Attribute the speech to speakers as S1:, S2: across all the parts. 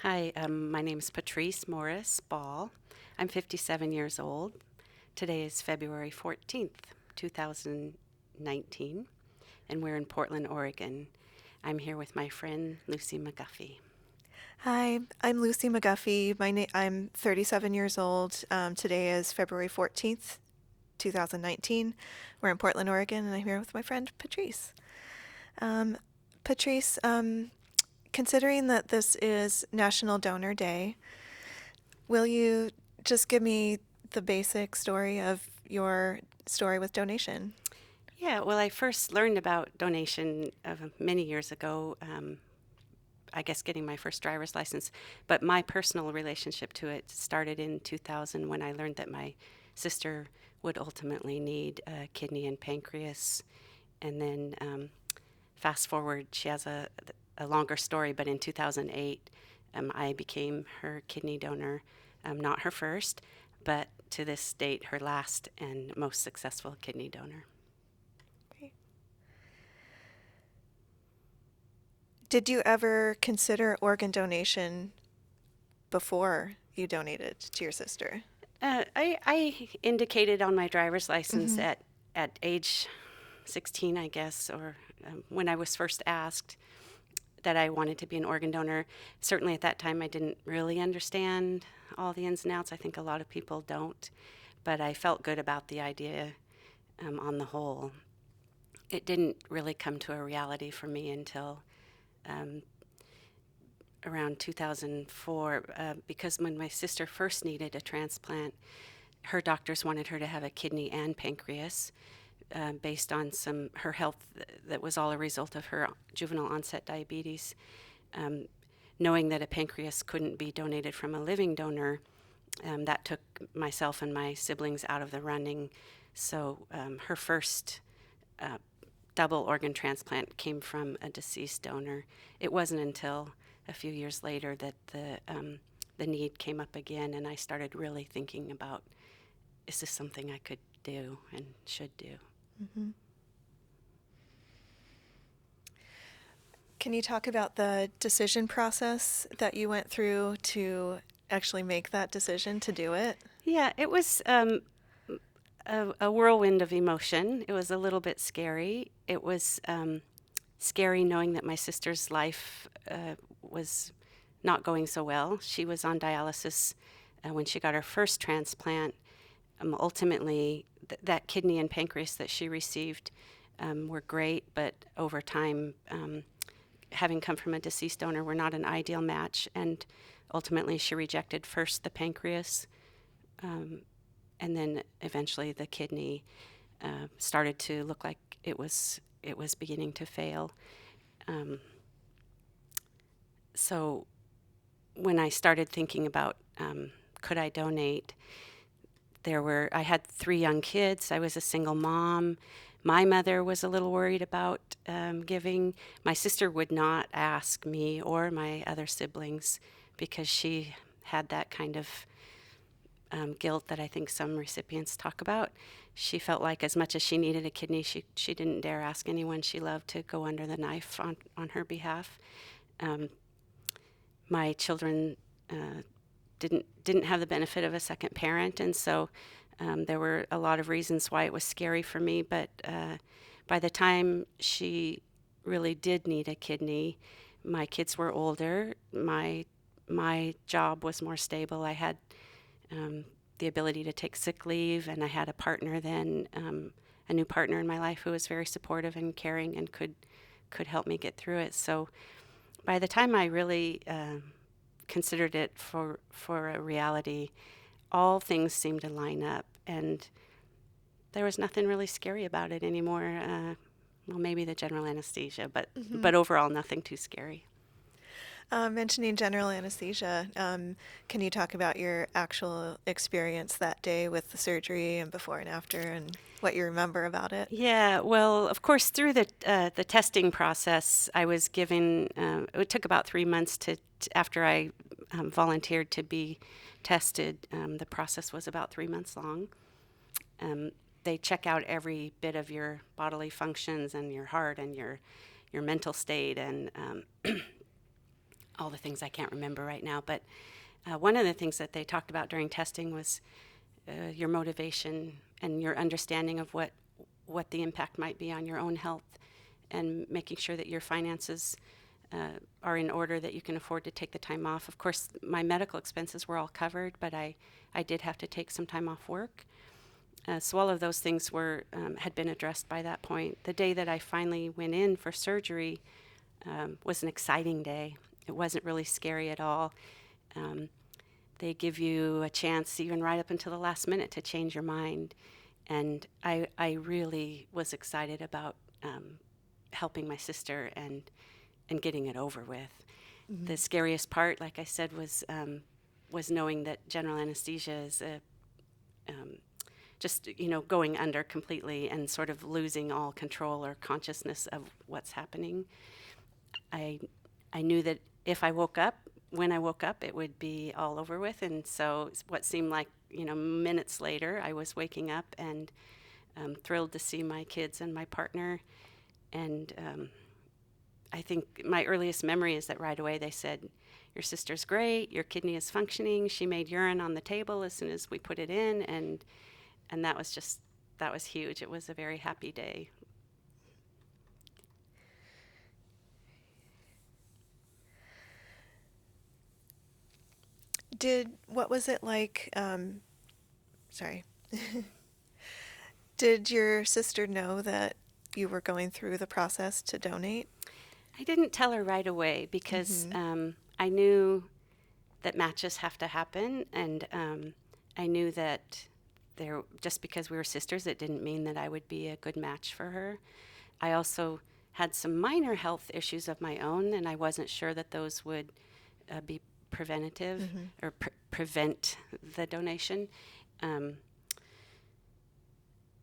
S1: Hi, my name is Patrice Morris Ball. I'm 57 years old. Today is February 14th, 2019, and we're in Portland, Oregon. I'm here with my friend Lucy McGuffey.
S2: Hi, I'm Lucy McGuffey. I'm 37 years old. Today is February 14th, 2019. We're in Portland, Oregon, and I'm here with my friend Patrice. Um, Patrice, considering that this is National Donor Day, will you just give me the basic story of your story with donation?
S1: Yeah, well, I first learned about donation many years ago, I guess getting my first driver's license, but my personal relationship to it started in 2000 when I learned that my sister would ultimately need a kidney and pancreas. And then fast forward, she has a longer story, but in 2008, I became her kidney donor, not her first, but to this date, her last and most successful kidney donor.
S2: Great. Did you ever consider organ donation before you donated to your sister?
S1: I indicated on my driver's license
S2: Mm-hmm.
S1: at age 16, I guess, or when I was first asked that I wanted to be an organ donor. Certainly at that time, I didn't really understand all the ins and outs. I think a lot of people don't, but I felt good about the idea on the whole. It didn't really come to a reality for me until um, around 2004, because when my sister first needed a transplant, her doctors wanted her to have a kidney and pancreas based on her health that was all a result of her juvenile onset diabetes. Um, Knowing that a pancreas couldn't be donated from a living donor, that took myself and my siblings out of the running. So her first uh, double organ transplant came from a deceased donor. It wasn't until a few years later that the need came up again, and I started really thinking about, is this something I could do and should do?
S2: Mm-hmm. Can you talk about the decision process that you went through to actually make that decision to do it?
S1: Yeah, it was a whirlwind of emotion. It was a little bit scary. It was scary knowing that my sister's life was not going so well. She was on dialysis when she got her first transplant. Ultimately, that kidney and pancreas that she received were great, but over time, having come from a deceased donor, were not an ideal match. And ultimately, she rejected first the pancreas, um, and then eventually the kidney started to look like it was beginning to fail. Um, so when I started thinking about could I donate, I had 3 young kids. I was a single mom. My mother was a little worried about giving. My sister would not ask me or my other siblings because she had that kind of guilt that I think some recipients talk about. She felt like as much as she needed a kidney, she didn't dare ask anyone she loved to go under the knife on her behalf. Um, my children didn't have the benefit of a second parent, and so there were a lot of reasons why it was scary for me. But by the time she really did need a kidney, my kids were older. My job was more stable. I had um, the ability to take sick leave, and I had a partner then, a new partner in my life who was very supportive and caring and could help me get through it. So by the time I really considered it for a reality, all things seemed to line up, and there was nothing really scary about it anymore. Well, maybe the general anesthesia, but
S2: Hmm.
S1: but overall, nothing too scary.
S2: Mentioning general anesthesia, can you talk about your actual experience that day with the surgery and before and after and what you remember about it?
S1: Yeah, well, of course, through the testing process, I was given. It took about 3 months after I volunteered to be tested. The process was about 3 months long. Um, they check out every bit of your bodily functions and your heart and your mental state, and all the things I can't remember right now. But one of the things that they talked about during testing was your motivation and your understanding of what the impact might be on your own health, and making sure that your finances are in order, that you can afford to take the time off. Of course, my medical expenses were all covered, but I did have to take some time off work. So all of those things were had been addressed by that point. The day that I finally went in for surgery was an exciting day. It wasn't really scary at all. They give you a chance, even right up until the last minute, to change your mind. And I really was excited about helping my sister and getting it over with.
S2: Mm-hmm.
S1: The scariest part, like I said, was knowing that general anesthesia is just going under completely and sort of losing all control or consciousness of what's happening. I knew that if I woke up, when I woke up, it would be all over with. And so what seemed like minutes later, I was waking up and thrilled to see my kids and my partner. And I think my earliest memory is that right away they said, "Your sister's great, your kidney is functioning." She made urine on the table as soon as we put it in, and that was huge. It was a very happy day.
S2: What was it like? Sorry. Did your sister know that you were going through the process to donate?
S1: I didn't tell her right away because
S2: Mm-hmm.
S1: I knew that matches have to happen, and I knew that just because we were sisters, it didn't mean that I would be a good match for her. I also had some minor health issues of my own, and I wasn't sure that those would be preventative
S2: Mm-hmm.
S1: or prevent the donation. Um,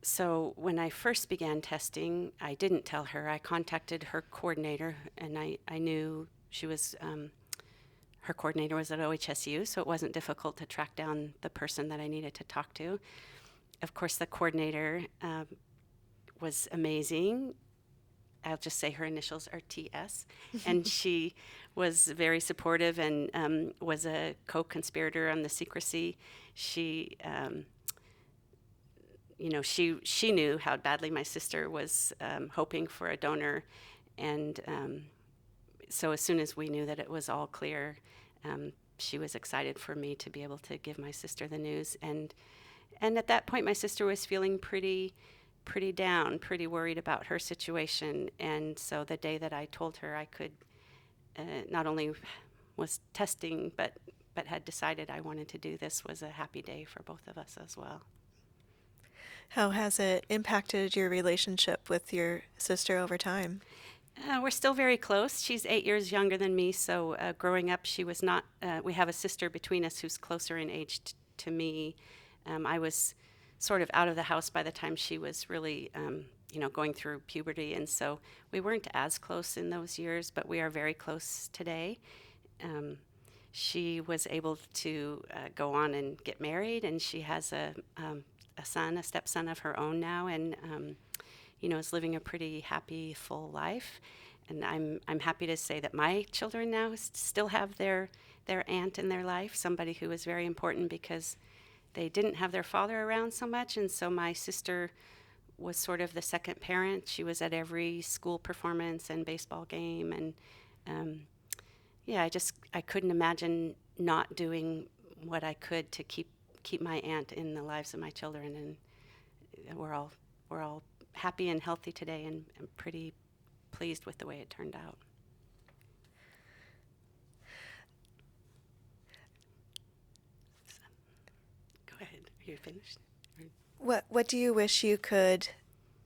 S1: so when I first began testing, I didn't tell her. I contacted her coordinator, and I knew she was, her coordinator was at OHSU, so it wasn't difficult to track down the person that I needed to talk to. Of course, the coordinator was amazing. I'll just say her initials are TS, and she was very supportive and was a co-conspirator on the secrecy. She, she knew how badly my sister was hoping for a donor, and so as soon as we knew that it was all clear, she was excited for me to be able to give my sister the news. And at that point, my sister was feeling pretty down, pretty worried about her situation. And so the day that I told her I could not only was testing, but had decided I wanted to do this, was a happy day for both of us as well.
S2: How has it impacted your relationship with your sister over time?
S1: We're still very close. She's 8 years younger than me, so growing up, she was not. We have a sister between us who's closer in age to me. I was sort of out of the house by the time she was really, going through puberty, and so we weren't as close in those years, but we are very close today. She was able to go on and get married, and she has a stepson of her own now, and is living a pretty happy, full life. And I'm happy to say that my children now still have their aunt in their life, somebody who was very important because they didn't have their father around so much, and so my sister was sort of the second parent. She was at every school performance and baseball game, and I couldn't imagine not doing what I could to keep my aunt in the lives of my children, and we're all happy and healthy today, and I'm pretty pleased with the way it turned out. So, go ahead. Are you finished?
S2: What do you wish you could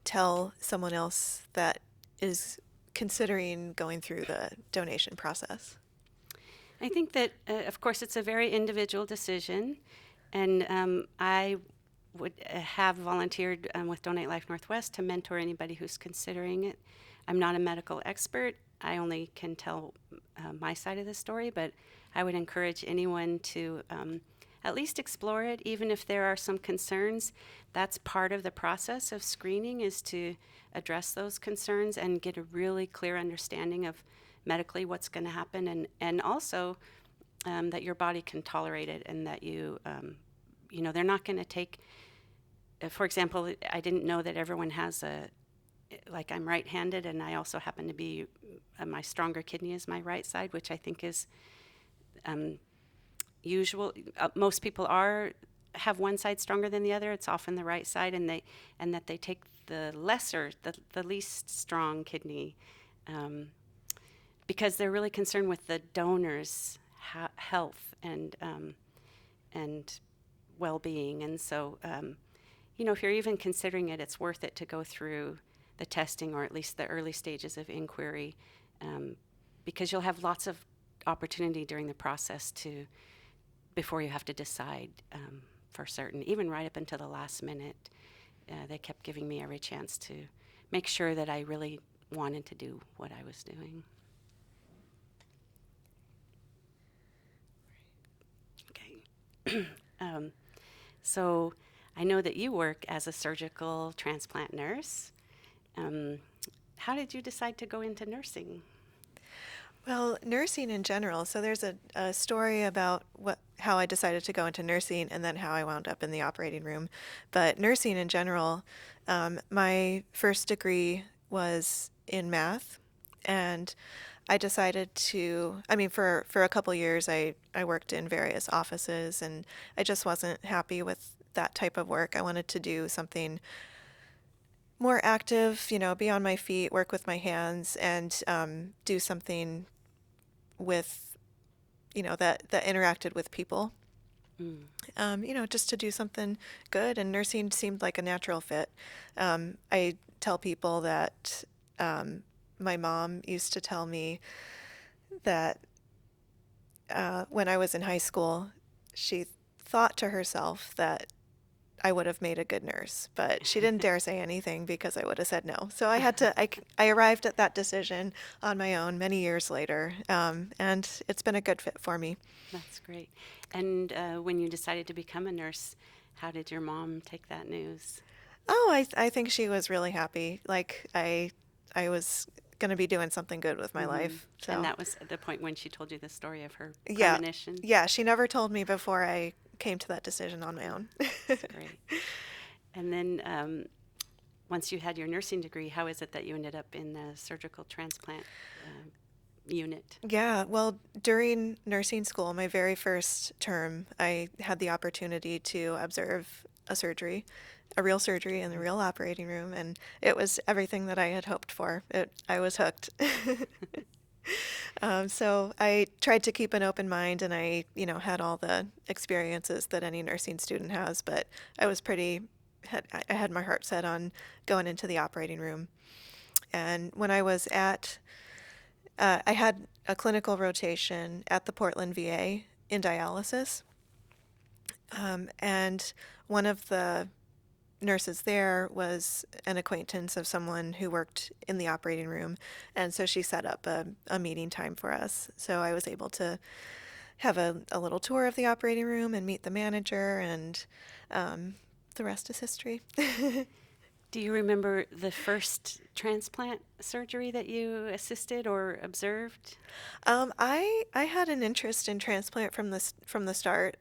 S2: tell someone else that is considering going through the donation process?
S1: I think that, of course, it's a very individual decision, and I would have volunteered with Donate Life Northwest to mentor anybody who's considering it. I'm not a medical expert. I only can tell my side of the story, but I would encourage anyone to at least explore it, even if there are some concerns. That's part of the process of screening, is to address those concerns and get a really clear understanding of medically what's going to happen, and also that your body can tolerate it, and that they're not going to take, for example, I didn't know that everyone has like I'm right-handed, and I also happen to be, my stronger kidney is my right side, which I think is um, usual. Most people have one side stronger than the other. It's often the right side, and that they take the least strong kidney, um, because they're really concerned with the donor's health and well-being. And so, if you're even considering it, it's worth it to go through the testing, or at least the early stages of inquiry, um, because you'll have lots of opportunity during the process before you have to decide for certain, even right up until the last minute. They kept giving me every chance to make sure that I really wanted to do what I was doing. Okay. So I know that you work as a surgical transplant nurse. Um, how did you decide to go into nursing?
S2: Well, nursing in general. So there's a story about how I decided to go into nursing and then how I wound up in the operating room. But nursing in general, my first degree was in math, and I decided for a couple years, I worked in various offices, and I just wasn't happy with that type of work. I wanted to do something more active, be on my feet, work with my hands, and do something with, that interacted with people.
S1: Mm.
S2: Just to do something good, and nursing seemed like a natural fit. I tell people that my mom used to tell me that when I was in high school, she thought to herself that I would have made a good nurse, but she didn't dare say anything because I would have said no. So I arrived at that decision on my own many years later, and it's been a good fit for me.
S1: That's great. And when you decided to become a nurse, how did your mom take that news?
S2: Oh, I think she was really happy. Like I was going to be doing something good with my
S1: Hmm.
S2: life.
S1: And
S2: So
S1: that was the point when she told you the story of her
S2: yeah,
S1: premonition.
S2: yeah. She never told me before I came to that decision on my own.
S1: That's great. And then once you had your nursing degree, how is it that you ended up in the surgical transplant unit?
S2: Yeah, well, during nursing school, my very first term, I had the opportunity to observe a real surgery in the real operating room, and it was everything that I had hoped for. I was hooked. So I tried to keep an open mind, and had all the experiences that any nursing student has, but I was I had my heart set on going into the operating room. And when I had a clinical rotation at the Portland VA in dialysis, and one of the nurses there was an acquaintance of someone who worked in the operating room, and so she set up a meeting time for us. So I was able to have a little tour of the operating room and meet the manager, and the rest is history.
S1: Do you remember the first transplant surgery that you assisted or observed?
S2: I had an interest in transplant from the start,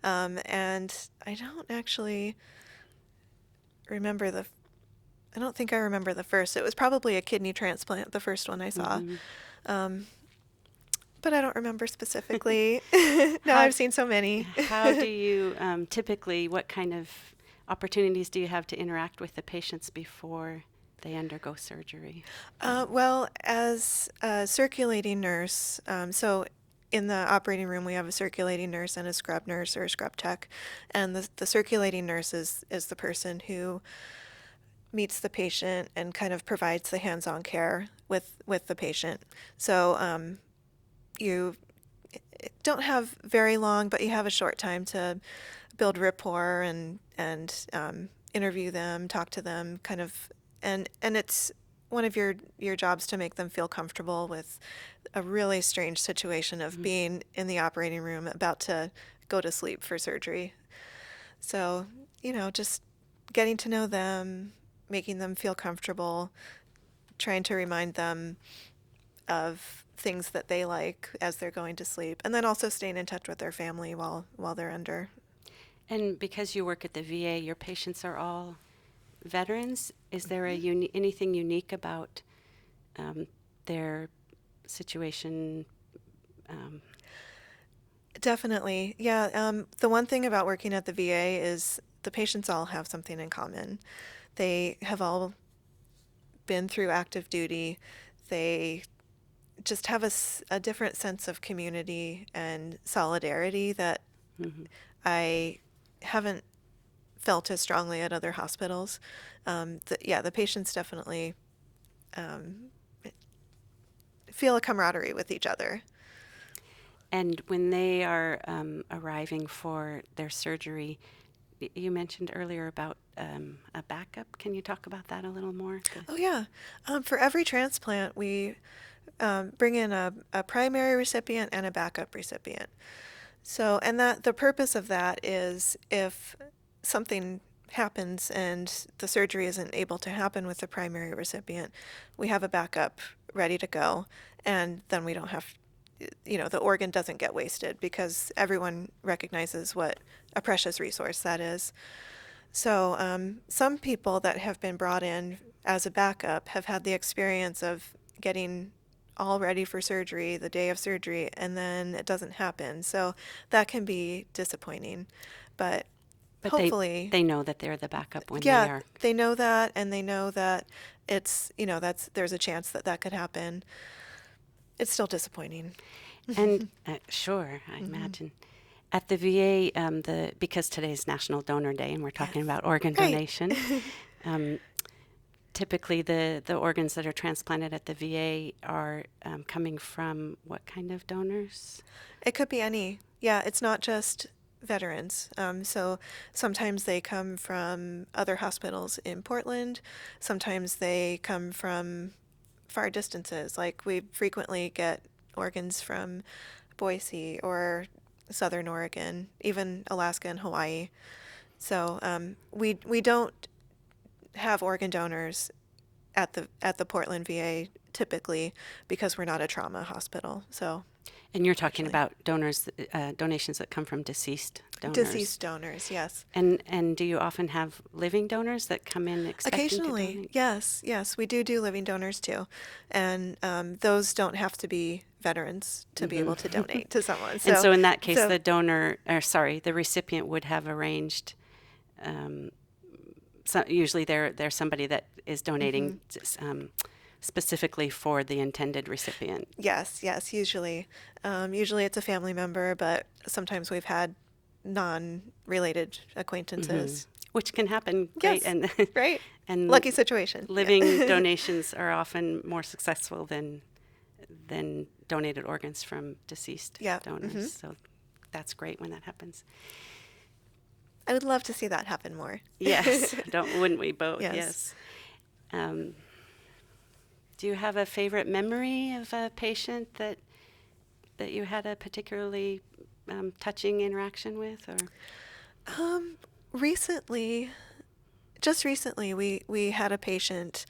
S2: and I don't actually remember the. I don't think I remember the first. It was probably a kidney transplant, the first one I saw,
S1: Hmm.
S2: um, but I don't remember specifically. Now
S1: How
S2: I've seen so many.
S1: how do you typically, what kind of opportunities do you have to interact with the patients before they undergo surgery?
S2: Well, as a circulating nurse, so in the operating room we have a circulating nurse and a scrub nurse or a scrub tech, and the circulating nurse is the person who meets the patient and kind of provides the hands-on care with the patient. So you don't have very long, but you have a short time to build rapport and interview them, talk to them, kind of, and it's one of your jobs to make them feel comfortable with a really strange situation of
S1: Mhm.
S2: being in the operating room about to go to sleep for surgery. So, just getting to know them, making them feel comfortable, trying to remind them of things that they like as they're going to sleep, and then also staying in touch with their family while they're under.
S1: And because you work at the VA, your patients are all veterans. Is there a
S2: Mhm.
S1: anything unique about their situation? Um,
S2: Definitely. Yeah. The one thing about working at the VA is the patients all have something in common. They have all been through active duty. They just have a different sense of community and solidarity that
S1: mhm.
S2: I haven't felt as strongly at other hospitals. Yeah, the patients definitely um, feel a camaraderie with each other.
S1: And when they are arriving for their surgery, you mentioned earlier about a backup. Can you talk about that a little more?
S2: Oh, yeah. For every transplant, we bring in a primary recipient and a backup recipient. So, and that the purpose of that is if something happens and the surgery isn't able to happen with the primary recipient, we have a backup ready to go, and then we don't have, the organ doesn't get wasted because everyone recognizes what a precious resource that is. So, some people that have been brought in as a backup have had the experience of getting all ready for surgery the day of surgery and then it doesn't happen. So that can be disappointing. But
S1: But
S2: hopefully,
S1: they know that they're the backup when they
S2: yeah,
S1: are.
S2: they know that and they know that there's a chance that that could happen. It's still disappointing.
S1: And sure, I
S2: Hmm.
S1: imagine. At the VA, because today's National Donor Day and we're
S2: Yes.
S1: talking about organ
S2: Right.
S1: donation, um, typically the organs that are transplanted at the VA are coming from what kind of donors?
S2: It could be any. Yeah, it's not just veterans. So sometimes they come from other hospitals in Portland. Sometimes they come from far distances. Like we frequently get organs from Boise or Southern Oregon, even Alaska and Hawaii. So we don't have organ donors at the Portland VA typically because we're not a trauma hospital. So
S1: And you're talking
S2: fortunately.
S1: about donations that come from deceased donors.
S2: Deceased donors, yes.
S1: And do you often have living donors that come in expecting to
S2: Occasionally,
S1: donate?
S2: yes, we do living donors too, and those don't have to be veterans to be
S1: Hmm.
S2: able to donate to someone.
S1: And
S2: So,
S1: so in that case,
S2: so
S1: the donor, or sorry, the recipient would have arranged. Um, usually, there's somebody that is donating
S2: mhm.
S1: specifically for the intended recipient.
S2: Yes, usually it's a family member, but sometimes we've had non-related
S1: Hmm.
S2: acquaintances.
S1: Which can happen great,
S2: Yes,
S1: and
S2: right.
S1: and
S2: Lucky situation.
S1: living
S2: Yeah.
S1: donations are often more successful than donated organs from deceased
S2: Yeah.
S1: donors. So that's great when that happens.
S2: I would love to see that happen more.
S1: Yes, don't wouldn't we both?
S2: Yes.
S1: Yes. Um, do you have a favorite memory of a patient that you had a particularly touching interaction with, or?
S2: Um, recently, just recently, we had a patient.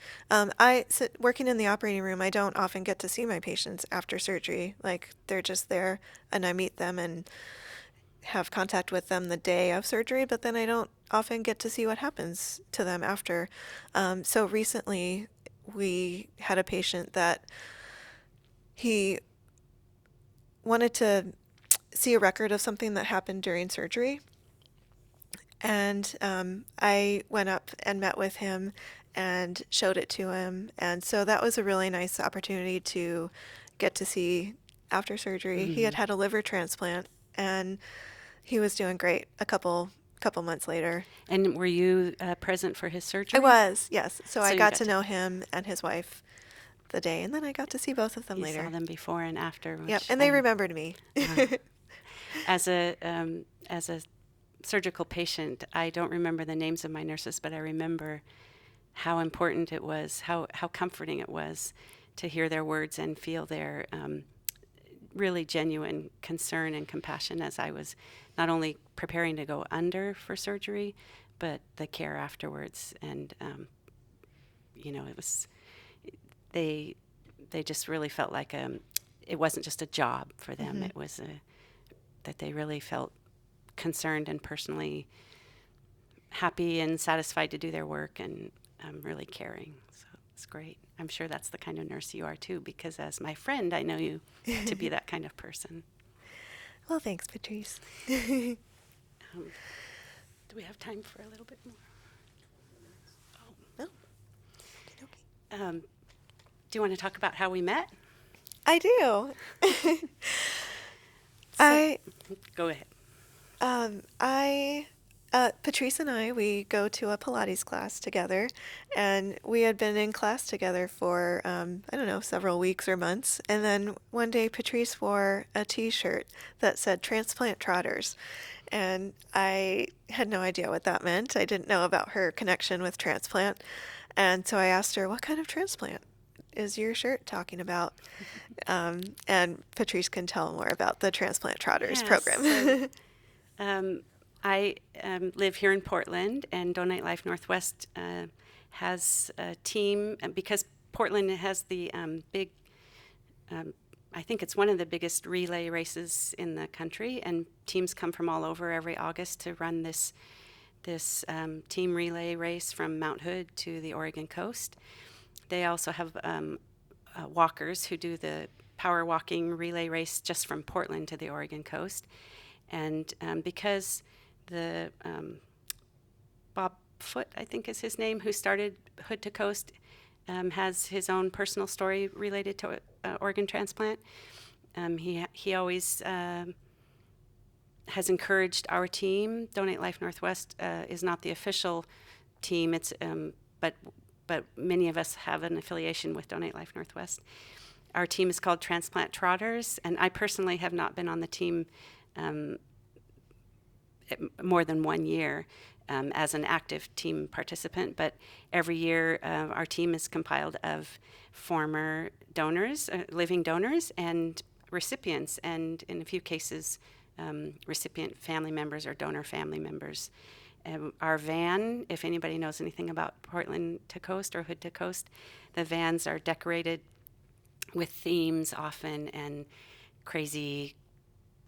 S2: Working in the operating room, I don't often get to see my patients after surgery. Like they're just there, and I meet them and have contact with them the day of surgery. But then I don't often get to see what happens to them after. So recently, we had a patient that he wanted to see a record of something that happened during surgery. And I went up and met with him and showed it to him. And so that was a really nice opportunity to get to see after surgery. He had
S1: Mhm.
S2: had a liver transplant and he was doing great a couple months later.
S1: And were you present for his
S2: I
S1: surgery?
S2: was, yes. So
S1: So
S2: I
S1: you
S2: got
S1: got
S2: to
S1: to
S2: know him and his wife the day, and then I got to see both of them
S1: you saw
S2: later.
S1: them before and after,
S2: Yep,
S1: which
S2: and they remembered me.
S1: uh, as a surgical patient, I don't remember the names of my nurses, but I remember how important it was, how comforting it was to hear their words and feel their really genuine concern and compassion as I was not only preparing to go under for surgery, but the care afterwards. And, it was, they they just really felt like it wasn't just a job for them.
S2: Mm-hmm.
S1: It was that they really felt concerned and personally happy and satisfied to do their work and really caring. So it's great. I'm sure that's the kind of nurse you are too, because as my friend, I know you to be that kind of person.
S2: Well, thanks, Patrice.
S1: Um, do we have time for a little bit more?
S2: Oh, okay.
S1: Do you want to talk about how we met?
S2: I do.
S1: So,
S2: I
S1: go ahead.
S2: I Patrice and I, we go to a Pilates class together, and we had been in class together for, I don't know, several weeks or months. And then one day, Patrice wore a T-shirt that said Transplant Trotters. And I had no idea what that meant. I didn't know about her connection with transplant. And so I asked her, what kind of transplant is your shirt talking about? And Patrice can tell more about the Transplant Trotters
S1: Yes.
S2: program.
S1: I live here in Portland, and Donate Life Northwest has a team because Portland has the big. I think it's one of the biggest relay races in the country, and teams come from all over every August to run this team relay race from Mount Hood to the Oregon coast. They also have walkers who do the power walking relay race just from Portland to the Oregon coast. And because the Bob Foote, I think is his name, who started Hood to Coast, has his own personal story related to organ transplant. He always has encouraged our team. Donate Life Northwest is not the official team. It's but many of us have an affiliation with Donate Life Northwest. Our team is called Transplant Trotters, and I personally have not been on the team more than 1 year as an active team participant, but every year our team is compiled of former donors, living donors, and recipients, and in a few cases, recipient family members or donor family members. Our van, if anybody knows anything about Portland to Coast or Hood to Coast, the vans are decorated with themes often and crazy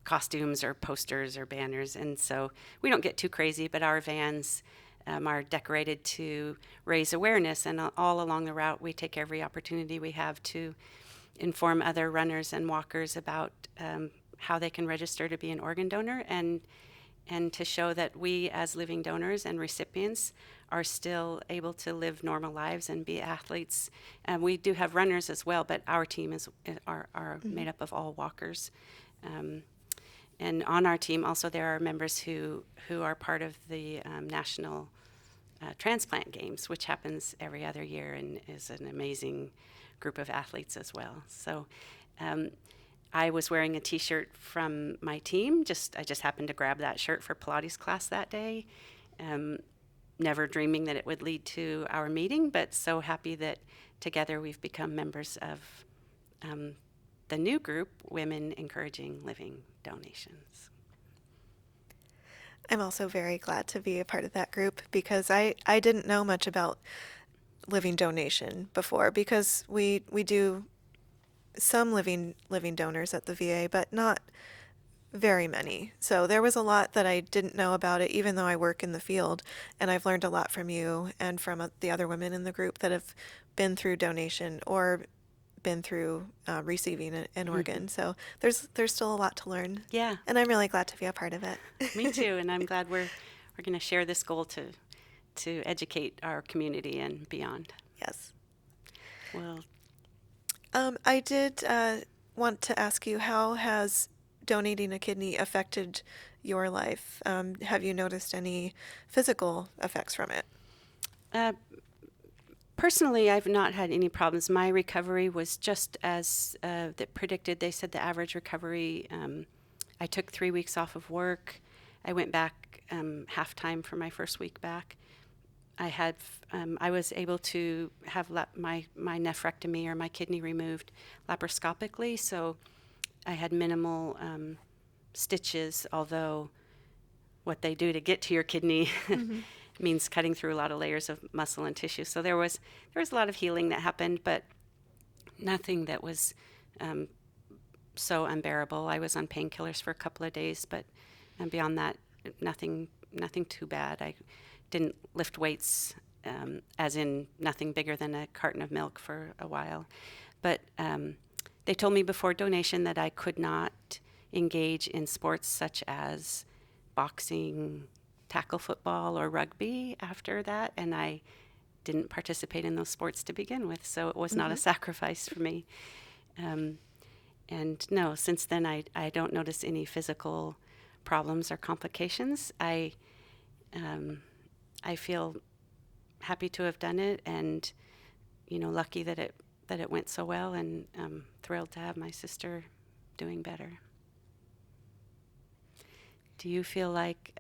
S1: costumes or posters or banners. And so we don't get too crazy, but our vans are decorated to raise awareness. And all along the route, we take every opportunity we have to inform other runners and walkers about how they can register to be an organ donor and to show that we as living donors and recipients are still able to live normal lives and be athletes. We do have runners as well, but our team are made up of all walkers. And on our team also there are members who are part of the National Transplant Games, which happens every other year and is an amazing group of athletes as well. So I was wearing a T-shirt from my team. I just happened to grab that shirt for Pilates class that day, never dreaming that it would lead to our meeting, but so happy that together we've become members of the new group, Women Encouraging Living Donations.
S2: I'm also very glad to be a part of that group because I didn't know much about living donation before because we do some living donors at the VA, but not very many. So there was a lot that I didn't know about it, even though I work in the field. And I've learned a lot from you and from the other women in the group that have been through donation or been through receiving an organ. So there's still a lot to learn.
S1: Yeah.
S2: And I'm really glad to be a part of it.
S1: Me too. And I'm glad we're going to share this goal to educate our community and beyond.
S2: Yes.
S1: Well,
S2: I did want to ask you, how has donating a kidney affected your life? Have you noticed any physical effects from it?
S1: Personally, I've not had any problems. My recovery was just as that predicted. They said the average recovery, I took 3 weeks off of work. I went back half-time for my first week back. I was able to have my nephrectomy or my kidney removed laparoscopically, so I had minimal stitches, although what they do to get to your kidney means cutting through a lot of layers of muscle and tissue. So there was a lot of healing that happened, but nothing that was um, so unbearable. I was on painkillers for a couple of days, but beyond that, nothing too bad. I didn't lift weights, as in nothing bigger than a carton of milk for a while. But they told me before donation that I could not engage in sports such as boxing, tackle football, or rugby after that, and I didn't participate in those sports to begin with, so it was not a
S2: Mm-hmm.
S1: sacrifice for me. Um, and no, since then I don't notice any physical problems or complications. Um, I feel happy to have done it, and lucky that it went so well, and thrilled to have my sister doing better. Do you feel like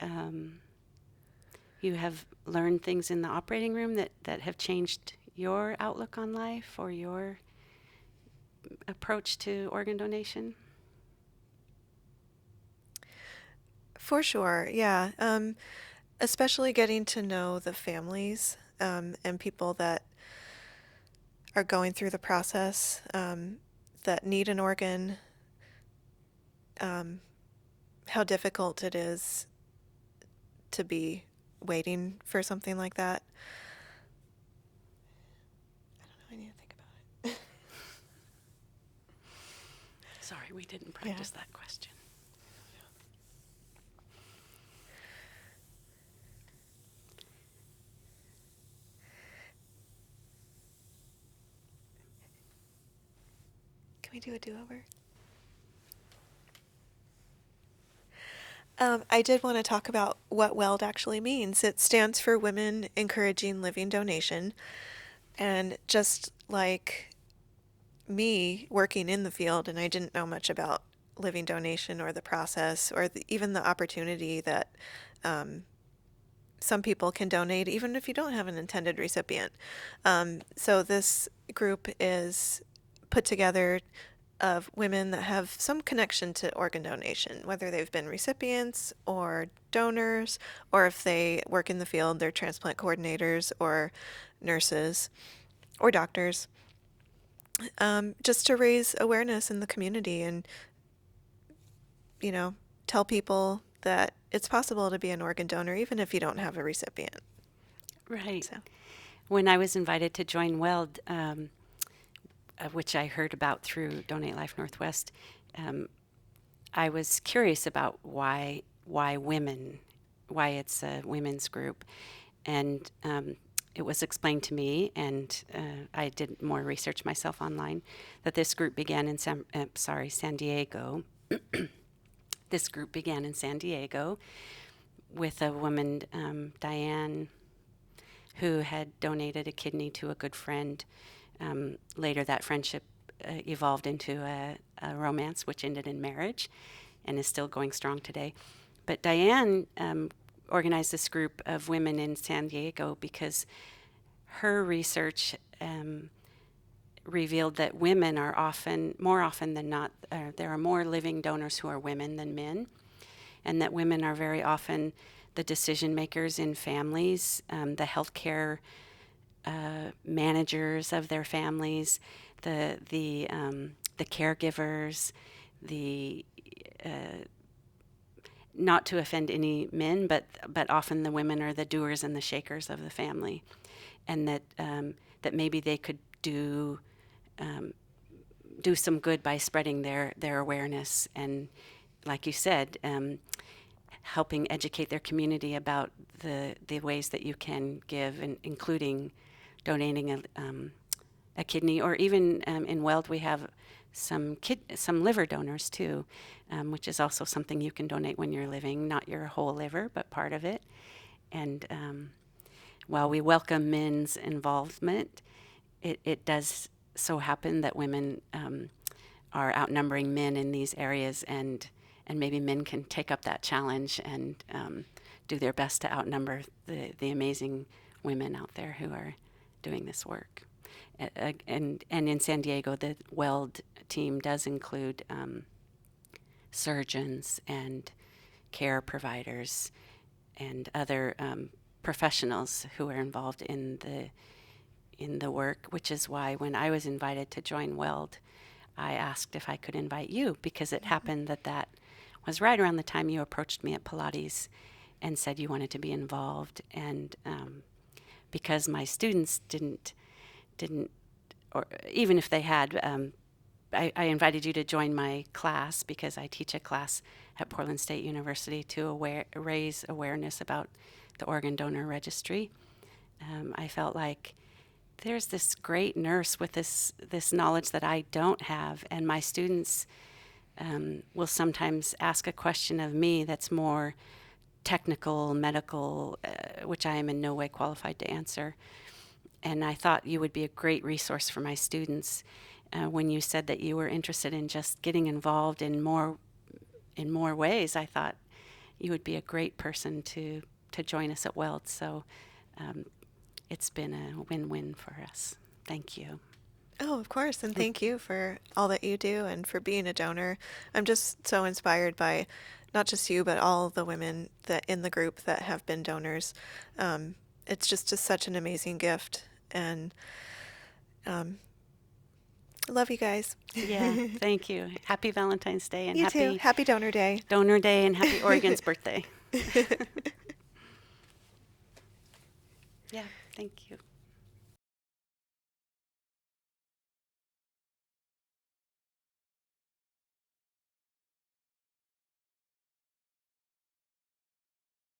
S1: you have learned things in the operating room that have changed your outlook on life or your approach to organ donation?
S2: For sure, yeah. Especially getting to know the families and people that are going through the process that need an organ, um, how difficult it is to be waiting for something like that. I don't know, I need to think about it.
S1: Sorry, we didn't
S2: Yeah.
S1: practice that question.
S2: Can we do a do-over? I did want to talk about what WELD actually means. It stands for Women Encouraging Living Donation. And just like me working in the field, and I didn't know much about living donation or the process or even the opportunity that um, some people can donate, even if you don't have an intended recipient. So this group is put together of women that have some connection to organ donation, whether they've been recipients or donors, or if they work in the field, they're transplant coordinators or nurses or doctors, just to raise awareness in the community and, you know, tell people that it's possible to be an organ donor even if you don't have a recipient.
S1: Right.
S2: So,
S1: When I was invited to join WELD, which I heard about through Donate Life Northwest, um, I was curious about why women, why it's a women's group, and it was explained to me, and I did more research myself online, that this group began in San Diego. This group began in San Diego with a woman, Diane, who had donated a kidney to a good friend. Later, that friendship evolved into a romance, which ended in marriage and is still going strong today. But Diane organized this group of women in San Diego because her research revealed that women are more often than not, there are more living donors who are women than men, and that women are very often the decision makers in families, the healthcare managers of their families, the caregivers, the not to offend any men, but often the women are the doers and the shakers of the family, and that maybe they could do some good by spreading their awareness and, like you said, helping educate their community about the ways that you can give, and including donating a kidney, or even in Weld we have some liver donors too, which is also something you can donate when you're living, not your whole liver, but part of it. And while we welcome men's involvement, it does so happen that women are outnumbering men in these areas, and maybe men can take up that challenge and do their best to outnumber the amazing women out there who are doing this work. And in San Diego, the WELD team does include surgeons and care providers and other professionals who are involved in in the work, which is why when I was invited to join Weld, I asked if I could invite you, because it happened that that was right around the time you approached me at Pilates and said you wanted to be involved. And because my students didn't, or even if they had, I invited you to join my class because I teach a class at Portland State University to raise awareness about the organ donor registry. I felt like there's this great nurse with this knowledge that I don't have, and my students will sometimes ask a question of me that's more technical, medical, which I am in no way qualified to answer. And I thought you would be a great resource for my students. When you said that you were interested in just getting involved in more ways, I thought you would be a great person to join us at Weld. So it's been a win-win for us. Thank you.
S2: Oh, of course. And thank you for all that you do and for being a donor. I'm just so inspired by not just you, but all the women that in the group that have been donors. It's just such an amazing gift. And I love you guys.
S1: Yeah, thank you. Happy Valentine's Day and
S2: You too. Happy Donor Day.
S1: Donor Day and happy Oregon's birthday. Yeah, thank you.